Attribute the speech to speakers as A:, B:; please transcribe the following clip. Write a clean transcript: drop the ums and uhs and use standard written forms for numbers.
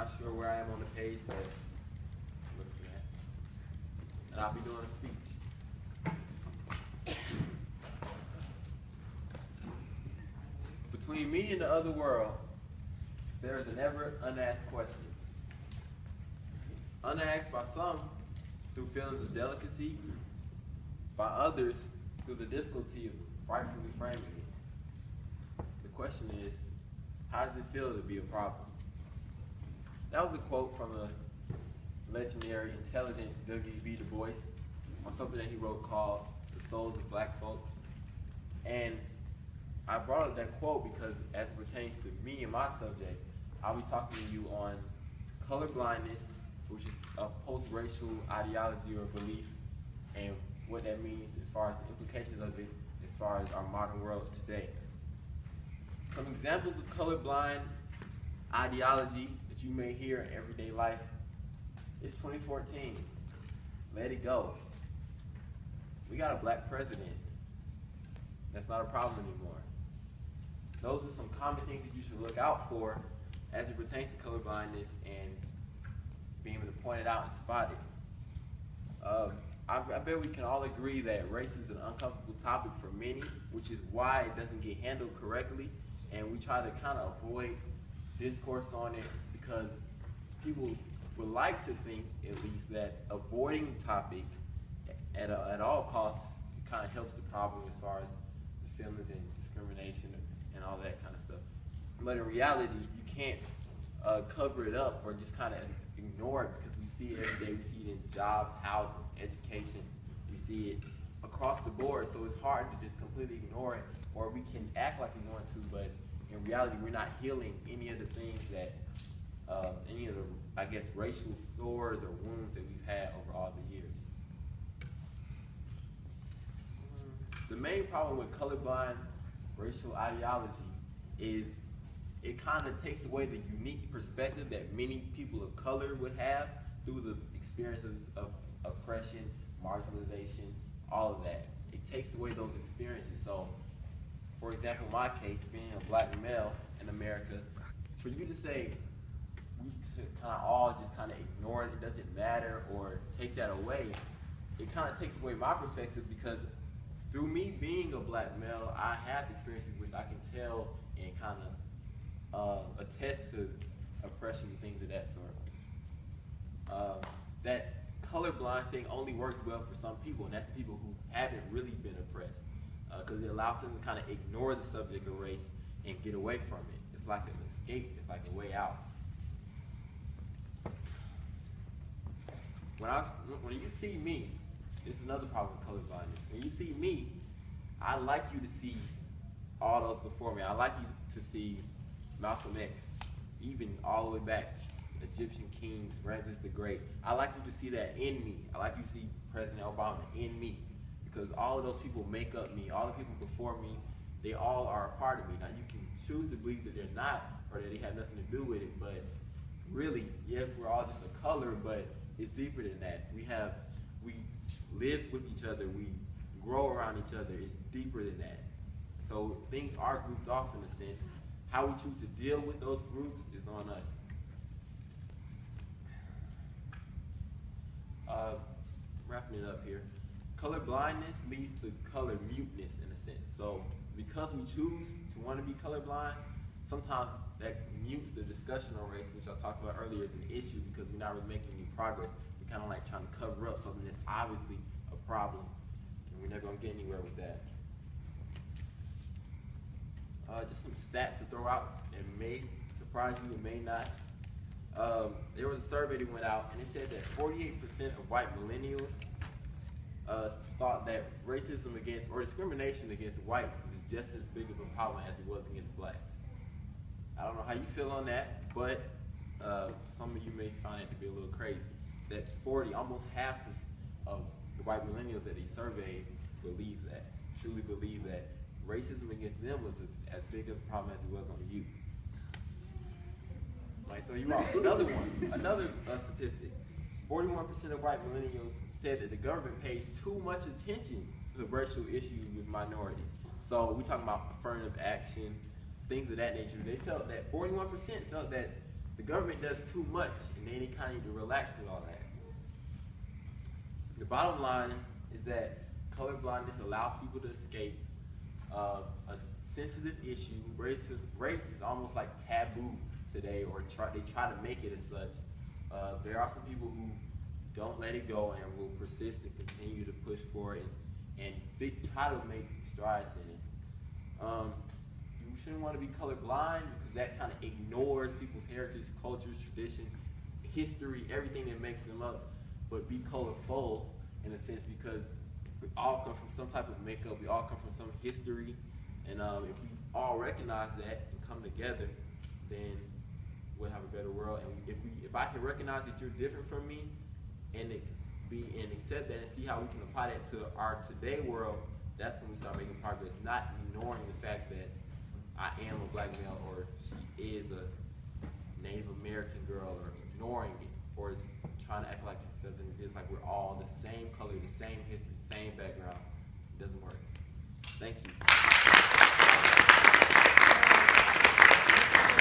A: not sure where I am on the page, but I'm looking for that. And I'll be doing a speech. Between me and the other world, there is a never unasked question. Unasked by some through feelings of delicacy, by others through the difficulty of rightfully framing it. The question is, how does it feel to be a problem? That was a quote from the legendary, intelligent W.E.B. Du Bois on something that he wrote called The Souls of Black Folk. And I brought up that quote because as it pertains to me and my subject, I'll be talking to you on colorblindness, which is a post-racial ideology or belief, and what that means as far as the implications of it as far as our modern world today. Some examples of colorblind ideology that you may hear in everyday life. It's 2014. Let it go. We got a black president. That's not a problem anymore. Those are some common things that you should look out for as it pertains to colorblindness and being able to point it out and spot it. I bet we can all agree that race is an uncomfortable topic for many, which is why it doesn't get handled correctly, and we try to kind of avoid discourse on it because people would like to think, at least, that avoiding the topic at all costs kind of helps the problem as far as the feelings and discrimination and all that kind of stuff. But in reality, you can't cover it up or just kind of ignore it because we see it every day. We see it in jobs, housing, education. We see it across the board, so it's hard to just completely ignore it, or we can act like we want to, but in reality, we're not healing any of the things that, any of the, I guess, racial sores or wounds that we've had over all the years. The main problem with colorblind racial ideology is it kind of takes away the unique perspective that many people of color would have through the experiences of oppression, marginalization, all of that. It takes away those experiences. So, for example, in my case, being a black male in America, for you to say we should kind of all just kind of ignore it, it doesn't matter, or take that away, it kind of takes away my perspective because through me being a black male, I have experiences which I can tell and kind of attest to oppression and things of that sort. That colorblind thing only works well for some people, and that's the people who haven't really been oppressed, because it allows them to kind of ignore the subject of race and get away from it. It's like an escape, it's like a way out. When you see me, this is another problem with colorblindness. When you see me, I like you to see all those before me. I like you to see Malcolm X, even all the way back, Egyptian kings, Ramses the Great. I like you to see that in me. I like you to see President Obama in me, because all of those people make up me. All the people before me, they all are a part of me. Now you can choose to believe that they're not, or that they have nothing to do with it, but really, yes, we're all just a color, but it's deeper than that. We live with each other, we grow around each other. It's deeper than that. So things are grouped off in a sense. How we choose to deal with those groups is on us. Wrapping it up here. Color blindness leads to color muteness in a sense. So because we choose to want to be colorblind, sometimes that mutes the discussion on race, which I talked about earlier, as an issue because we're not really making any progress. We're kind of like trying to cover up something that's obviously a problem, and we're not going to get anywhere with that. Just some stats to throw out, and may surprise you, it may not. There was a survey that went out, and it said that 48% of white millennials thought that racism against, or discrimination against whites was just as big of a problem as it was against blacks. I don't know how you feel on that, but some of you may find it to be a little crazy. That almost half of the white millennials that they surveyed truly believe that racism against them was as big of a problem as it was on you. Might throw you off. Another statistic. 41% of white millennials said that the government pays too much attention to racial issues with minorities. So we're talking about affirmative action, things of that nature. They felt that 41% felt that the government does too much, and they kind of need to relax with all that. The bottom line is that colorblindness allows people to escape a sensitive issue. Race is almost like taboo today, or they try to make it as such. There are some people who don't let it go and will persist and continue to push for it and try to make strides in it. You shouldn't want to be colorblind because that kind of ignores people's heritage, cultures, tradition, history, everything that makes them up. But be colorful in a sense because we all come from some type of makeup, we all come from some history, and if we all recognize that and come together, then we'll have a better world. And if I can recognize that you're different from me, and accept that and see how we can apply that to our today world, that's when we start making progress. Not ignoring the fact that I am a black male or she is a Native American girl, or ignoring it, or trying to act like it doesn't exist, like we're all the same color, the same history, same background. It doesn't work. Thank you.